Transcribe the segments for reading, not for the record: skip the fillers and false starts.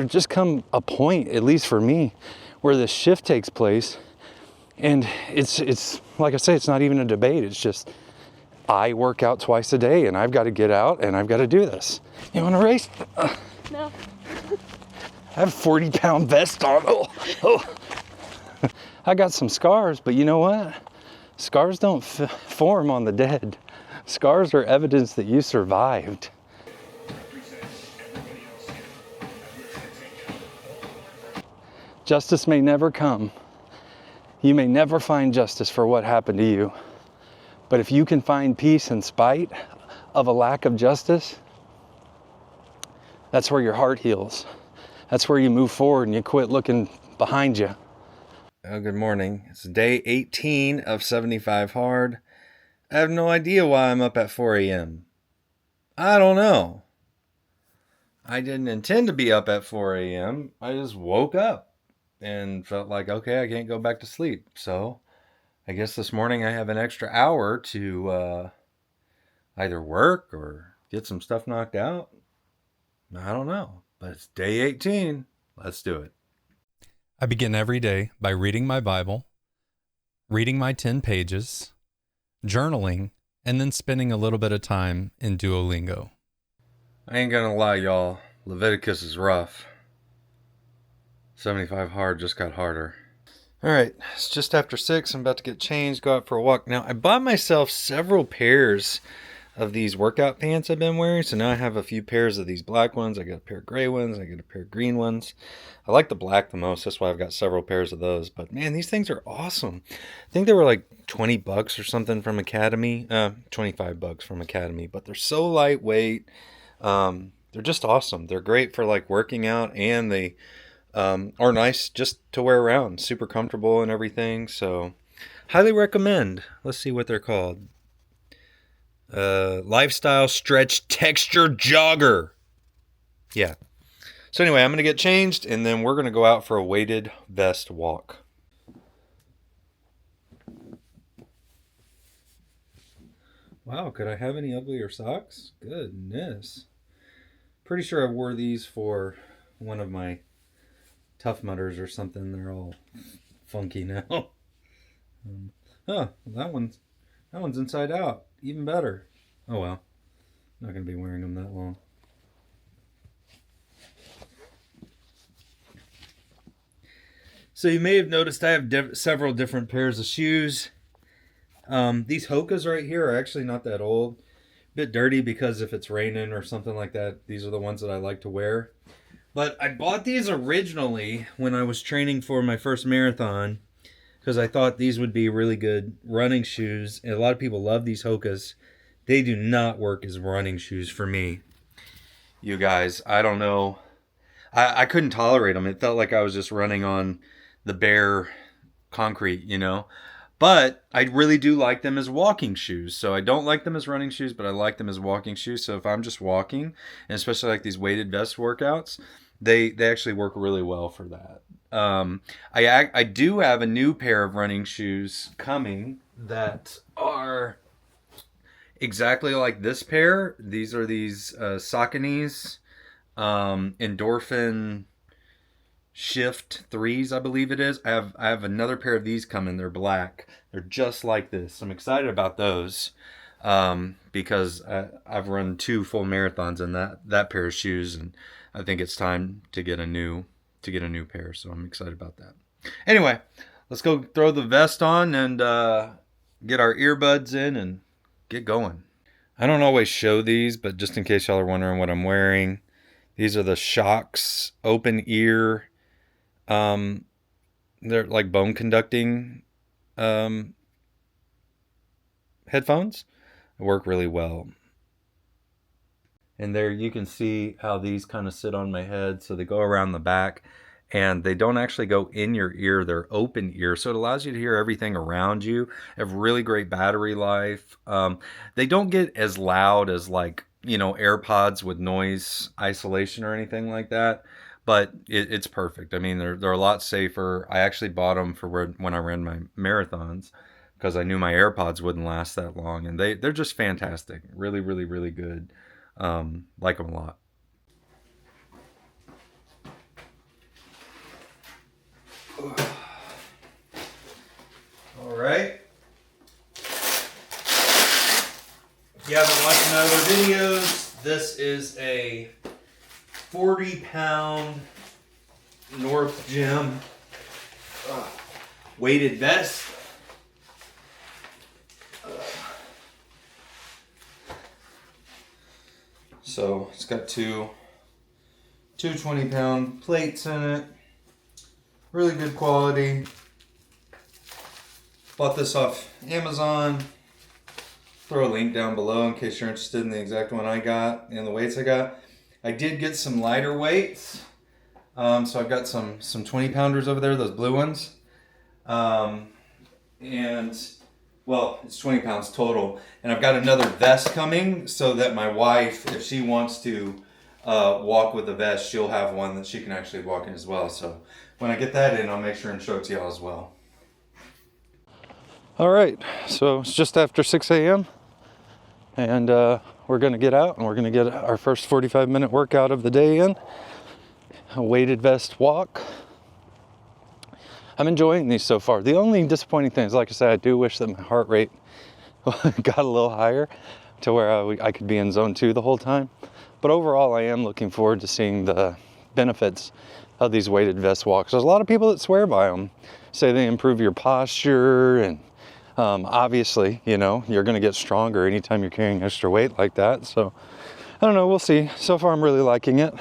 there just come a point, at least for me, where this shift takes place. And it's like I say, it's not even a debate. It's just, I work out twice a day and I've got to get out and I've got to do this. You want to race? No. I have a 40-pound vest on. Oh. I got some scars, but you know what? Scars don't form on the dead. Scars are evidence that you survived. Justice may never come. You may never find justice for what happened to you. But if you can find peace in spite of a lack of justice, that's where your heart heals. That's where you move forward and you quit looking behind you. Oh, good morning. It's day 18 of 75 hard. I have no idea why I'm up at 4 a.m. I don't know. I didn't intend to be up at 4 a.m. I just woke up and felt like, okay, I can't go back to sleep. So I guess this morning I have an extra hour to either work or get some stuff knocked out. I don't know, but it's day 18. Let's do it. I begin every day by reading my Bible, reading my 10 pages, journaling, and then spending a little bit of time in Duolingo. I ain't gonna lie, y'all. Leviticus is rough. 75 hard just got harder. Alright, it's just after 6. I'm about to get changed, go out for a walk. Now, I bought myself several pairs of these workout pants I've been wearing. So now I have a few pairs of these black ones. I got a pair of gray ones. I got a pair of green ones. I like the black the most. That's why I've got several pairs of those. But man, these things are awesome. I think they were like $20 or something from Academy. $25 from Academy. But they're so lightweight. They're just awesome. They're great for like working out, and they are nice just to wear around. Super comfortable and everything. So highly recommend. Let's see what they're called. Lifestyle Stretch Texture Jogger. Yeah. So anyway, I'm going to get changed, and then we're going to go out for a weighted vest walk. Wow, could I have any uglier socks? Goodness. Pretty sure I wore these for one of my Tough Mudders or something. They're all funky now. That one's inside out. Even better. Oh well. I'm not going to be wearing them that long. So you may have noticed I have several different pairs of shoes. These Hokas right here are actually not that old. A bit dirty because if it's raining or something like that, these are the ones that I like to wear. But I bought these originally when I was training for my first marathon, because I thought these would be really good running shoes. And a lot of people love these Hokas. They do not work as running shoes for me. You guys, I don't know. I couldn't tolerate them. It felt like I was just running on the bare concrete, you know. But I really do like them as walking shoes. So I don't like them as running shoes, but I like them as walking shoes. So if I'm just walking, and especially like these weighted vest workouts, they actually work really well for that. I do have a new pair of running shoes coming that are exactly like this pair. These are these Saucony's Endorphin Shift 3s, I believe it is. I have another pair of these coming. They're black. They're just like this. I'm excited about those because I've run 2 full marathons in that pair of shoes, and I think it's time to get a new pair. So I'm excited about that. Anyway, let's go throw the vest on and get our earbuds in and get going. I don't always show these, but just in case y'all are wondering what I'm wearing, these are the Shocks open ear. They're like bone conducting headphones. They work really well. And there you can see how these kind of sit on my head. So they go around the back, and they don't actually go in your ear. They're open ear. So it allows you to hear everything around you. They have really great battery life. They don't get as loud as like, you know, AirPods with noise isolation or anything like that. But it's perfect. I mean, they're a lot safer. I actually bought them for when I ran my marathons because I knew my AirPods wouldn't last that long. And they're just fantastic. Really, really, really good. Like them a lot. All right. If you haven't watched my other videos, this is a 40-pound North Gym weighted vest. So it's got two 20-pound plates in it. Really good quality. Bought this off Amazon. Throw a link down below in case you're interested in the exact one I got and the weights I got. I did get some lighter weights. So I've got some 20-pounders over there, those blue ones. And, well, it's 20 pounds total. And I've got another vest coming so that my wife, if she wants to walk with the vest, she'll have one that she can actually walk in as well. So when I get that in, I'll make sure and show it to y'all as well. All right, so it's just after 6 a.m. and we're gonna get out and we're gonna get our first 45-minute workout of the day in. A weighted vest walk. I'm enjoying these so far. The only disappointing thing is, like I said, I do wish that my heart rate got a little higher to where I could be in zone 2 the whole time. But overall, I am looking forward to seeing the benefits of these weighted vest walks. There's a lot of people that swear by them, say they improve your posture, and obviously, you know, you're going to get stronger anytime you're carrying extra weight like that. So I don't know, we'll see. So far, I'm really liking it.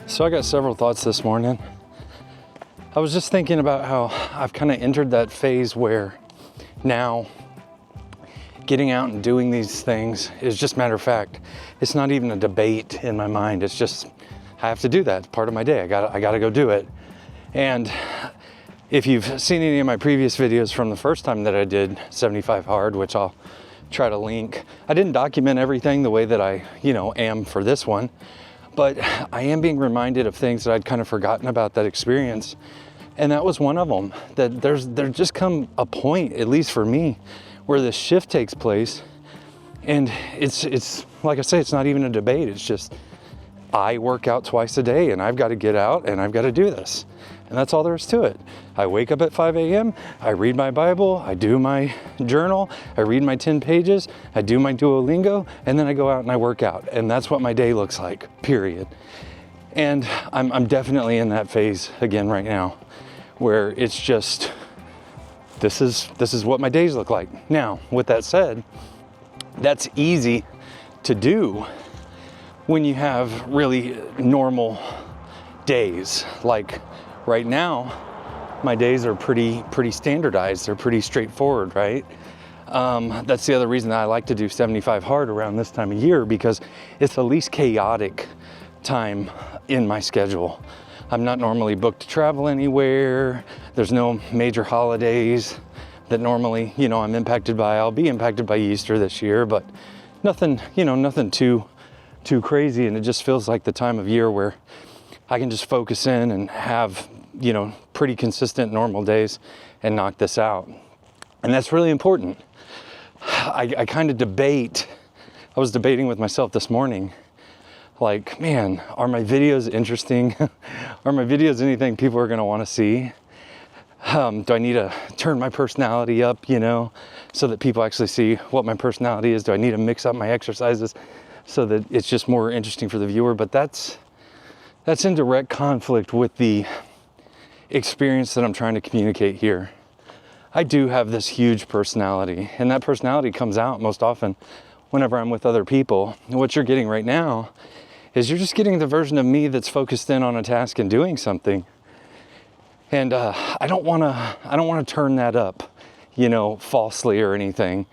So I got several thoughts this morning. I was just thinking about how I've kind of entered that phase where now getting out and doing these things is just matter of fact. It's not even a debate in my mind. It's just, I have to do that. It's part of my day. I gotta go do it. And if you've seen any of my previous videos from the first time that I did 75 hard, which I'll try to link, I didn't document everything the way that I, am for this one. But I am being reminded of things that I'd kind of forgotten about that experience. And that was one of them, that there just come a point, at least for me, where this shift takes place. And it's like I say, it's not even a debate. It's just, I work out twice a day and I've got to get out and I've got to do this. And that's all there is to it. I wake up at 5 a.m., I read my Bible, I do my journal, I read my 10 pages, I do my Duolingo, and then I go out and I work out. And that's what my day looks like, period. And I'm definitely in that phase again right now, where it's just, this is what my days look like. Now, with that said, that's easy to do when you have really normal days. Like right now, my days are pretty standardized. They're pretty straightforward, right? That's the other reason that I like to do 75 hard around this time of year, because it's the least chaotic time in my schedule. I'm not normally booked to travel anywhere. There's no major holidays that normally, I'm impacted by. I'll be impacted by Easter this year, but nothing, nothing too crazy. And it just feels like the time of year where I can just focus in and have, pretty consistent normal days and knock this out. And that's really important. I kind of debate. I was debating with myself this morning, like, man, are my videos interesting? Are my videos anything people are going to want to see? Do I need to turn my personality up, so that people actually see what my personality is? Do I need to mix up my exercises so that it's just more interesting for the viewer? But that's in direct conflict with the experience that I'm trying to communicate here. I do have this huge personality, and that personality comes out most often whenever I'm with other people. And what you're getting right now is you're just getting the version of me that's focused in on a task and doing something. And I don't want to turn that up, falsely or anything.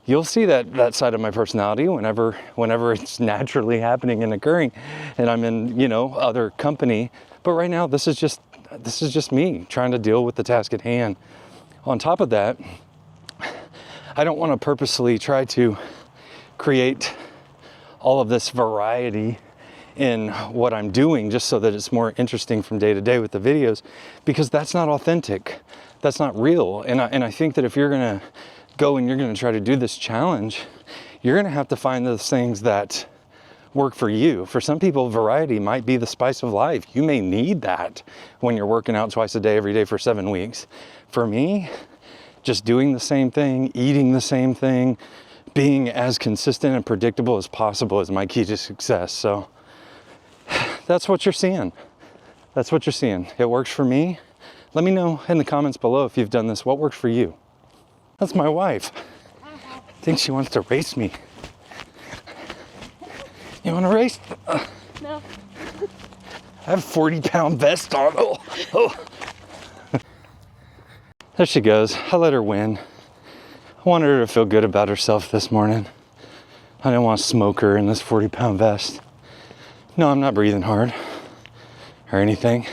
You'll see that side of my personality whenever it's naturally happening and occurring, and I'm in, other company. But right now, this is just me trying to deal with the task at hand. On top of that, I don't want to purposely try to create all of this variety in what I'm doing just so that it's more interesting from day to day with the videos, because that's not authentic. That's not real. And I think that if you're going to go and you're going to try to do this challenge, you're going to have to find those things that work for you. For some people, variety might be the spice of life. You may need that when you're working out twice a day, every day for 7 weeks. For me, just doing the same thing, eating the same thing, being as consistent and predictable as possible is my key to success. So that's what you're seeing. That's what you're seeing. It works for me. Let me know in the comments below if you've done this. What works for you? That's my wife. I think she wants to race me. You want to race? No. I have a 40-pound vest on. Oh. There she goes. I let her win. I wanted her to feel good about herself this morning. I didn't want to smoke her in this 40-pound vest. No, I'm not breathing hard or anything.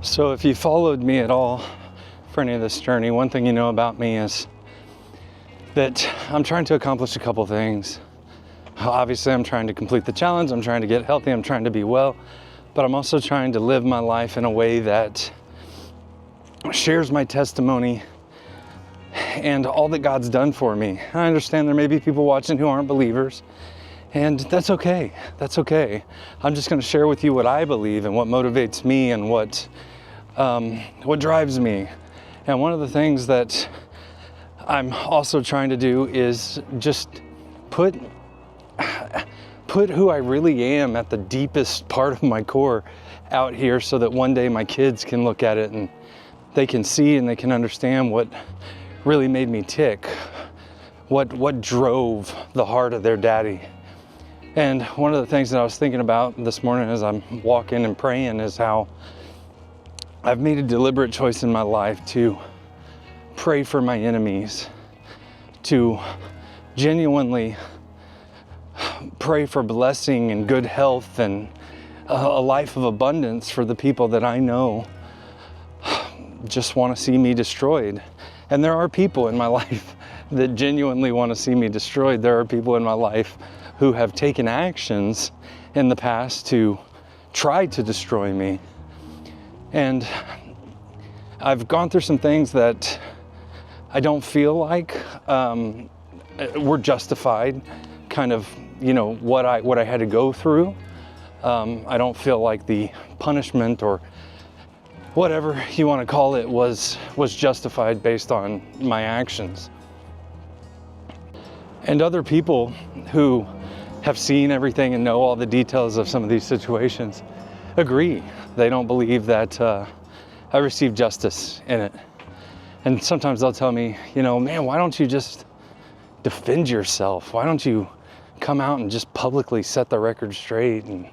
So if you followed me at all for any of this journey, one thing you know about me is that I'm trying to accomplish a couple things. Obviously, I'm trying to complete the challenge, I'm trying to get healthy, I'm trying to be well, but I'm also trying to live my life in a way that shares my testimony and all that God's done for me. I understand there may be people watching who aren't believers, and that's okay. That's okay. I'm just going to share with you what I believe and what motivates me and what drives me. And one of the things that I'm also trying to do is just put who I really am at the deepest part of my core out here, so that one day my kids can look at it and they can see and they can understand what really made me tick, what drove the heart of their daddy. And one of the things that I was thinking about this morning as I'm walking and praying is how I've made a deliberate choice in my life to pray for my enemies, to genuinely pray for blessing and good health and a life of abundance for the people that I know just want to see me destroyed. And there are people in my life that genuinely want to see me destroyed. There are people in my life who have taken actions in the past to try to destroy me. And I've gone through some things that I don't feel like were justified, kind of, what I had to go through. I don't feel like the punishment or whatever you want to call it was justified based on my actions. And other people who have seen everything and know all the details of some of these situations agree. They don't believe that I received justice in it. And sometimes they'll tell me, man, why don't you just defend yourself? Why don't you come out and just publicly set the record straight and,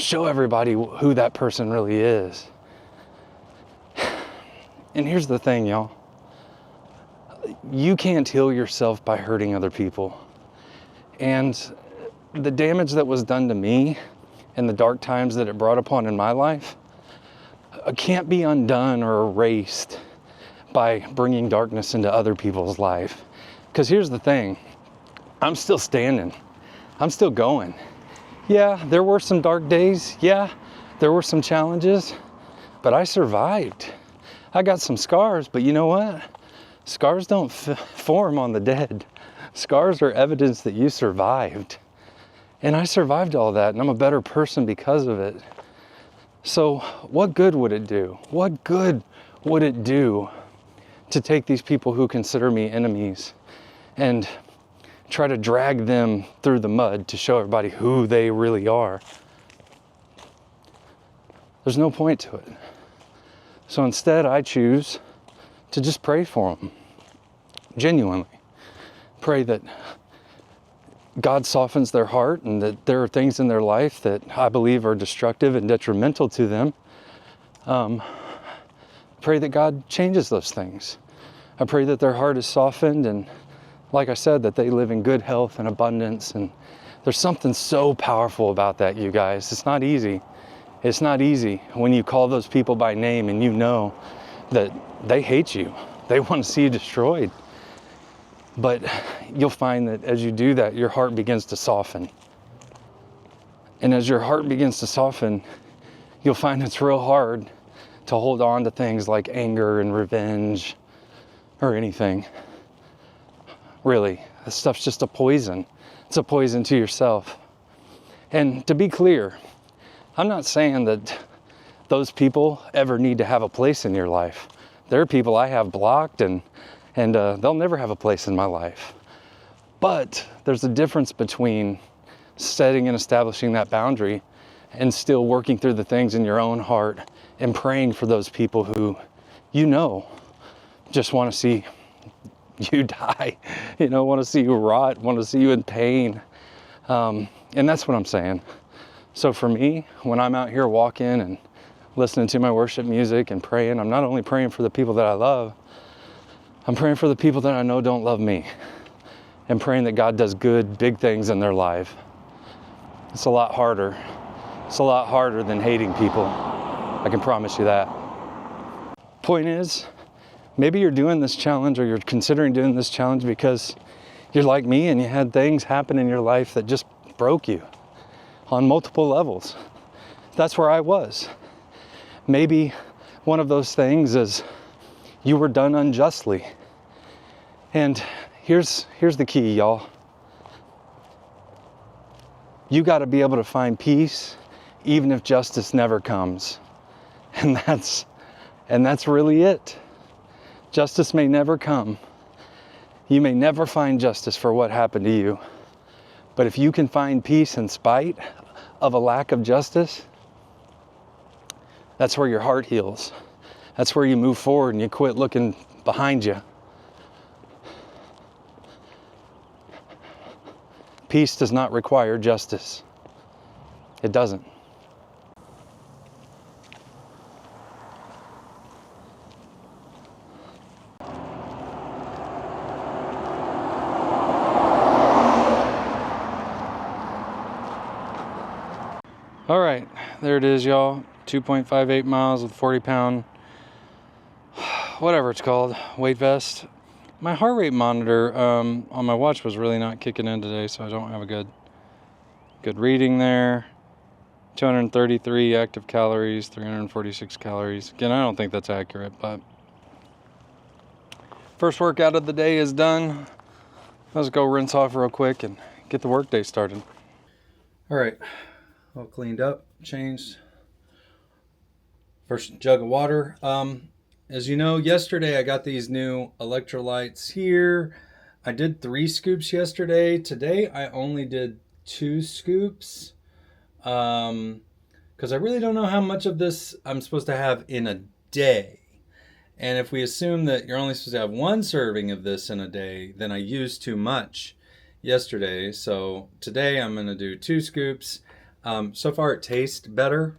show everybody who that person really is? And here's the thing, y'all. You can't heal yourself by hurting other people. And the damage that was done to me and the dark times that it brought upon in my life can't be undone or erased by bringing darkness into other people's life. Because here's the thing, I'm still standing. I'm still going. Yeah, there were some dark days. Yeah, there were some challenges, but I survived. I got some scars, but you know what? Scars don't form on the dead. Scars are evidence that you survived. And I survived all that, and I'm a better person because of it. So what good would it do? What good would it do to take these people who consider me enemies and try to drag them through the mud to show everybody who they really are. There's no point to it. So instead, I choose to just pray for them, genuinely. Pray that God softens their heart and that there are things in their life that I believe are destructive and detrimental to them. Pray that God changes those things. I pray that their heart is softened and, like I said, that they live in good health and abundance. And there's something so powerful about that, you guys. It's not easy. It's not easy when you call those people by name and you know that they hate you. They want to see you destroyed. But you'll find that as you do that, your heart begins to soften. And as your heart begins to soften, you'll find it's real hard to hold on to things like anger and revenge or anything. Really, this stuff's just a poison. It's a poison to yourself. And to be clear, I'm not saying that those people ever need to have a place in your life. There are people I have blocked and they'll never have a place in my life. But there's a difference between setting and establishing that boundary and still working through the things in your own heart and praying for those people who, you know, just want to see you die, you know, want to see you rot, want to see you in pain. And that's what I'm saying. So for me, when I'm out here walking and listening to my worship music and praying, I'm not only praying for the people that I love, I'm praying for the people that I know don't love me, and praying that God does good, big things in their life. It's a lot harder. It's a lot harder than hating people. I can promise you that. Point is, maybe you're doing this challenge or you're considering doing this challenge because you're like me and you had things happen in your life that just broke you on multiple levels. That's where I was. Maybe one of those things is you were done unjustly. And here's the key, y'all. You got to be able to find peace even if justice never comes. And that's really it. Justice may never come. You may never find justice for what happened to you. But if you can find peace in spite of a lack of justice, that's where your heart heals. That's where you move forward and you quit looking behind you. Peace does not require justice. It doesn't. All right, there it is, y'all. 2.58 miles with 40-pound, whatever it's called, weight vest. My heart rate monitor on my watch was really not kicking in today, so I don't have a good reading there. 233 active calories, 346 calories. Again, I don't think that's accurate, but first workout of the day is done. Let's go rinse off real quick and get the workday started. All right, all cleaned up, changed. First jug of water. As you know, yesterday I got these new electrolytes here. I did 3 scoops yesterday. Today I only did 2 scoops. Because I really don't know how much of this I'm supposed to have in a day. And if we assume that you're only supposed to have 1 serving of this in a day, then I used too much yesterday. So today I'm going to do 2 scoops. So far it tastes better.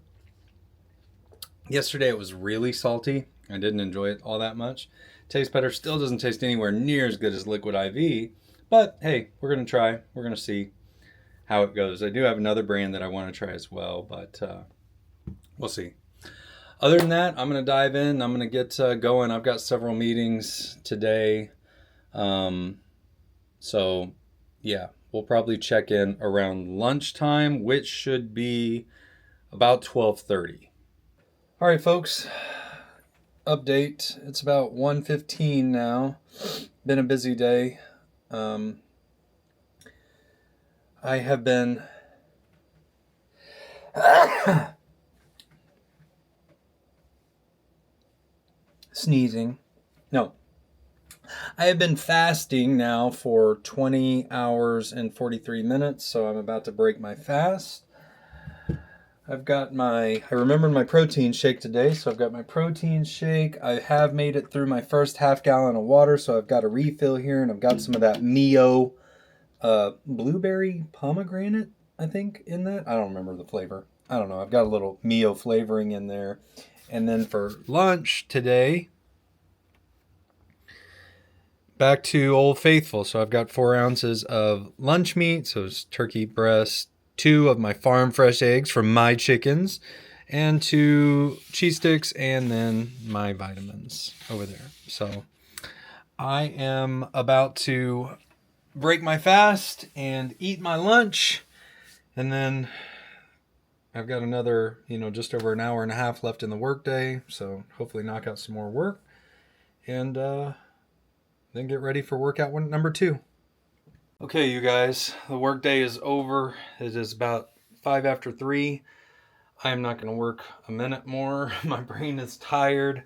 Yesterday it was really salty. I didn't enjoy it all that much. Tastes better. Still doesn't taste anywhere near as good as Liquid IV. But hey, we're going to try. We're going to see how it goes. I do have another brand that I want to try as well, but we'll see. Other than that, I'm going to dive in. I'm going to get going. I've got several meetings today. So yeah, we'll probably check in around lunchtime, which should be about 12:30. All right, folks. Update. It's about 1:15 now. Been a busy day. I have been sneezing. No, I have been fasting now for 20 hours and 43 minutes, so I'm about to break my fast. I remembered my protein shake today, so I've got my protein shake. I have made it through my first half gallon of water, so I've got a refill here, and I've got some of that Mio blueberry pomegranate, I think, in that. I don't remember the flavor. I don't know. I've got a little Mio flavoring in there. And then for lunch today, back to Old Faithful. So I've got 4 ounces of lunch meat, so it's turkey breast, 2 of my farm fresh eggs from my chickens, and 2 cheese sticks, and then my vitamins over there. So I am about to break my fast and eat my lunch, and then I've got another, just over an hour and a half left in the workday, so hopefully knock out some more work, and then get ready for workout number 2. Okay, you guys, the workday is over. It is about 5 after 3. I am not going to work a minute more. My brain is tired,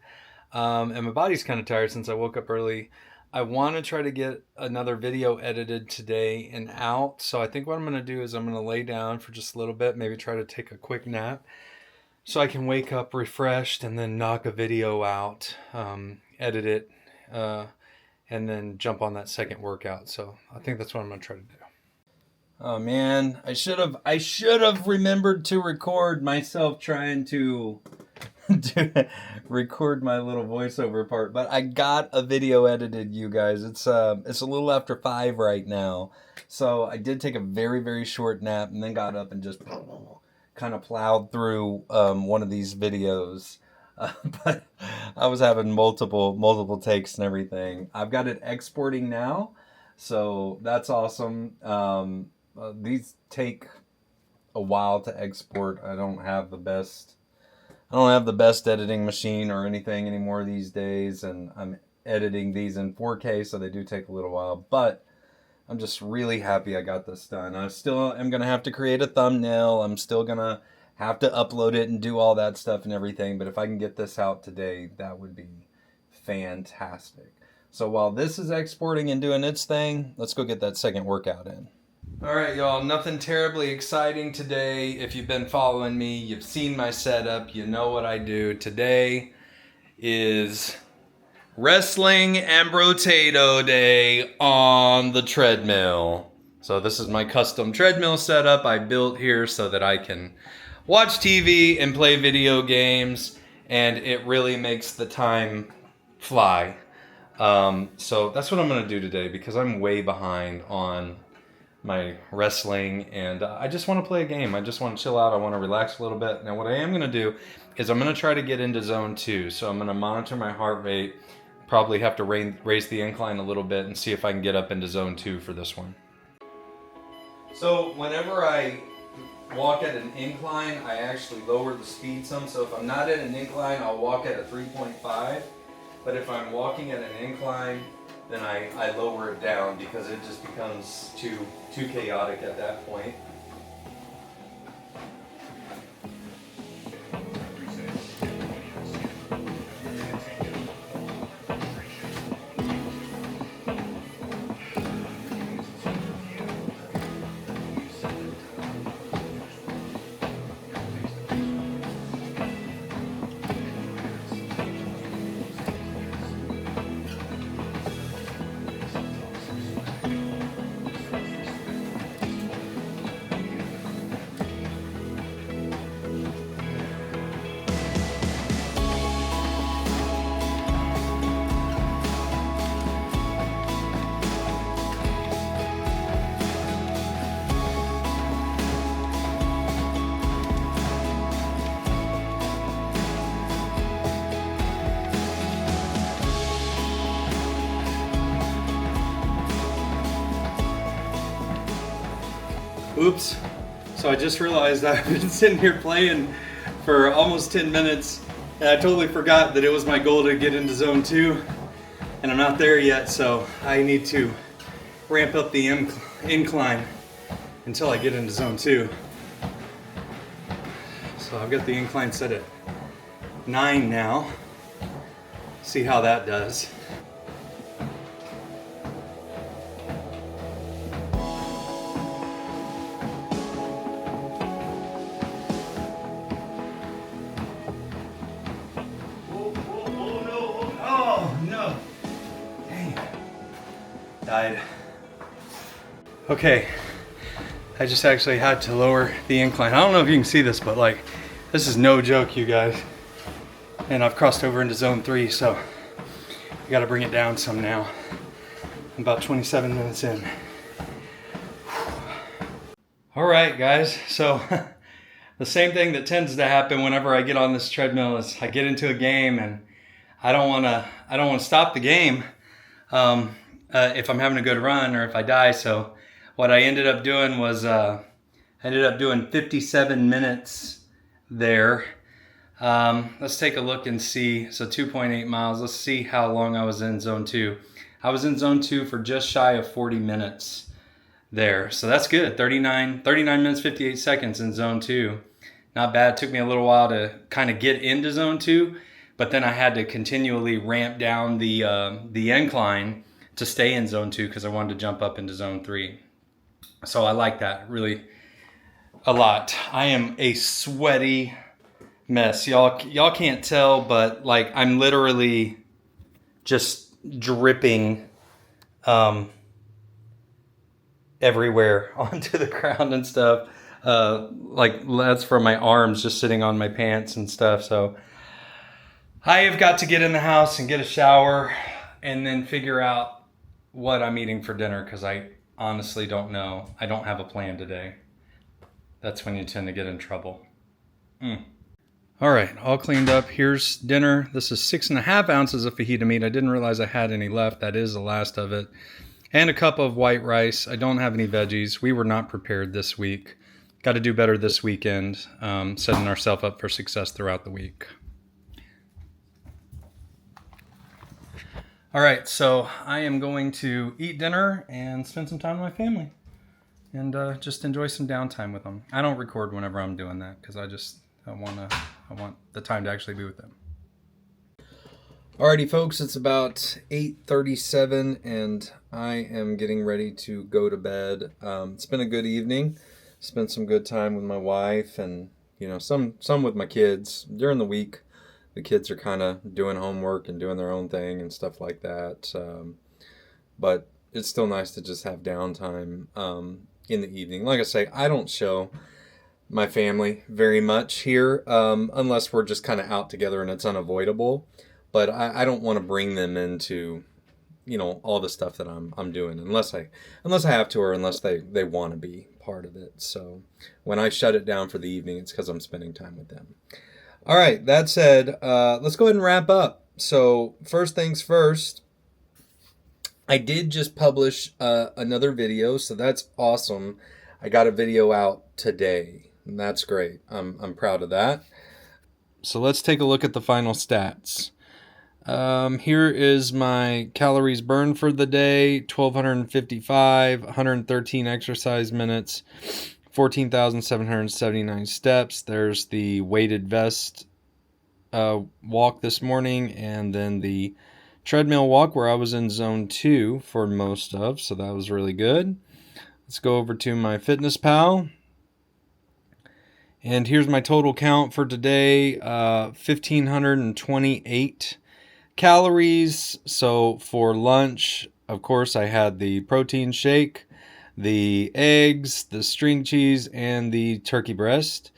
and my body's kind of tired since I woke up early. I want to try to get another video edited today and out. So I think what I'm going to do is I'm going to lay down for just a little bit, maybe try to take a quick nap so I can wake up refreshed and then knock a video out, edit it, and then jump on that second workout. So I think that's what I'm going to try to do. Oh man, I should have remembered to record myself trying to record my little voiceover part, but I got a video edited, you guys. It's a little after 5 right now. So I did take a very, very short nap and then got up and just kind of plowed through one of these videos. But I was having multiple takes and everything. I've got it exporting now, so that's awesome. These take a while to export. I don't have the best editing machine or anything anymore these days, and I'm editing these in 4K, so they do take a little while, but I'm just really happy I got this done. I still am going to have to create a thumbnail. I'm still going to have to upload it and do all that stuff and everything, but if I can get this out today, that would be fantastic. So while this is exporting and doing its thing, let's go get that second workout in. All right, y'all, nothing terribly exciting today. If you've been following me, you've seen my setup, you know what I do. Today is wrestling and Brotato day on the treadmill. So this is my custom treadmill setup I built here so that I can watch TV and play video games, and it really makes the time fly. So that's what I'm going to do today because I'm way behind on my wrestling, and I just want to play a game. I just want to chill out. I want to relax a little bit. Now what I am going to do is I'm going to try to get into zone 2. So I'm going to monitor my heart rate, probably have to raise the incline a little bit and see if I can get up into zone 2 for this one. So whenever I walk at an incline, I actually lower the speed some. So if I'm not at an incline, I'll walk at a 3.5. But if I'm walking at an incline, then I lower it down because it just becomes too chaotic at that point. Oops. So I just realized I've been sitting here playing for almost 10 minutes and I totally forgot that it was my goal to get into zone 2 and I'm not there yet, so I need to ramp up the incline until I get into zone 2. So I've got the incline set at 9 now. See how that does. tied. Okay, I just actually had to lower the incline. I don't know if you can see this, but like, this is no joke, you guys. And I've crossed over into zone 3, so I gotta bring it down some now. I'm about 27 minutes in. All right, guys, so the same thing that tends to happen whenever I get on this treadmill is I get into a game and I don't want to stop the game if I'm having a good run or if I die. So what I ended up doing was I ended up doing 57 minutes there. Let's take a look and see. So 2.8 miles. Let's see how long I was in zone 2. I was in zone 2 for just shy of 40 minutes there. So that's good. 39 minutes, 58 seconds in zone 2. Not bad. It took me a little while to kind of get into zone 2, but then I had to continually ramp down the incline to stay in zone 2 because I wanted to jump up into zone 3. So I like that really a lot. I am a sweaty mess. Y'all can't tell, but like I'm literally just dripping everywhere onto the ground and stuff. Like that's from my arms just sitting on my pants and stuff. So I have got to get in the house and get a shower and then figure out what I'm eating for dinner because I honestly don't know. I don't have a plan today. That's when you tend to get in trouble. All right, all cleaned up. Here's dinner. This is 6.5 ounces of fajita meat. I didn't realize I had any left. That is the last of it. And a cup of white rice. I don't have any veggies. We were not prepared this week. Got to do better this weekend, setting ourselves up for success throughout the week. All right, so I am going to eat dinner and spend some time with my family and just enjoy some downtime with them. I don't record whenever I'm doing that because I want the time to actually be with them. Alrighty, folks, it's about 8:37, and I am getting ready to go to bed. It's been a good evening. Spent some good time with my wife, and some with my kids. During the week, the kids are kind of doing homework and doing their own thing and stuff like that. But it's still nice to just have downtime in the evening. Like I say, I don't show my family very much here unless we're just kind of out together and it's unavoidable. But I don't want to bring them into, all the stuff that I'm doing unless I have to, or unless they want to be part of it. So when I shut it down for the evening, it's because I'm spending time with them. All right, that said, let's go ahead and wrap up. So first things first, I did just publish another video, so that's awesome. I got a video out today, and that's great. I'm proud of that. So let's take a look at the final stats. Here is my calories burned for the day: 1,255, 113 exercise minutes, 14,779 steps. There's the weighted vest walk this morning, and then the treadmill walk where I was in zone 2 for most of, so that was really good. Let's go over to my Fitness Pal. And here's my total count for today, 1,528 calories. So for lunch, of course, I had the protein shake, the eggs, the string cheese, and the turkey breast.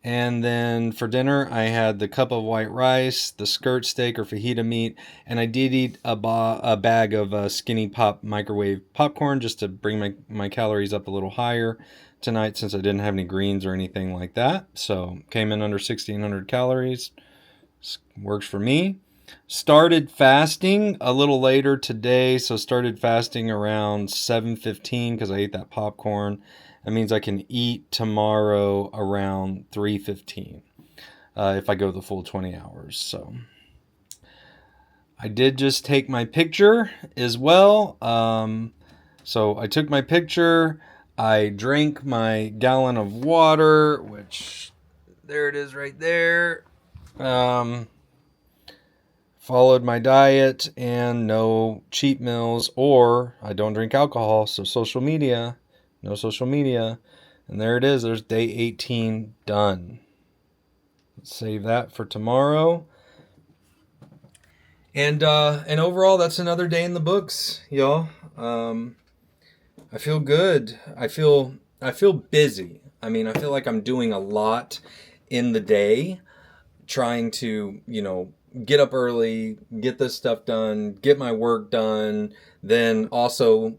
And then for dinner, I had the cup of white rice, the skirt steak or fajita meat, and I did eat a bag of Skinny Pop microwave popcorn just to bring my calories up a little higher tonight since I didn't have any greens or anything like that. So came in under 1,600 calories. Works for me. Started fasting a little later today, so started fasting around 7:15 because I ate that popcorn. That means I can eat tomorrow around 3:15 if I go the full 20 hours. So I did just take my picture as well. So I took my picture. I drank my gallon of water, which there it is right there. Followed my diet and no cheat meals, or I don't drink alcohol. So social media. No social media. And there it is. There's day 18 done. Let's save that for tomorrow. And overall, that's another day in the books, y'all. I feel good. I feel busy. I mean, I feel like I'm doing a lot in the day, trying to, get up early, get this stuff done, get my work done. Then also,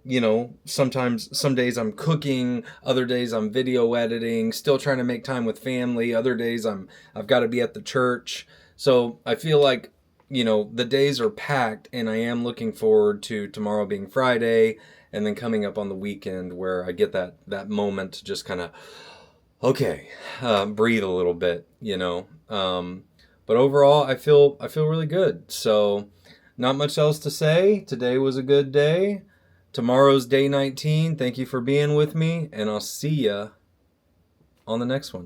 sometimes some days I'm cooking, other days I'm video editing, still trying to make time with family. Other days I've got to be at the church. So I feel like, the days are packed, and I am looking forward to tomorrow being Friday, and then coming up on the weekend where I get that moment to just kind of, okay, breathe a little bit, But overall, I feel really good. So, not much else to say. Today was a good day. Tomorrow's day 19. Thank you for being with me, and I'll see ya on the next one.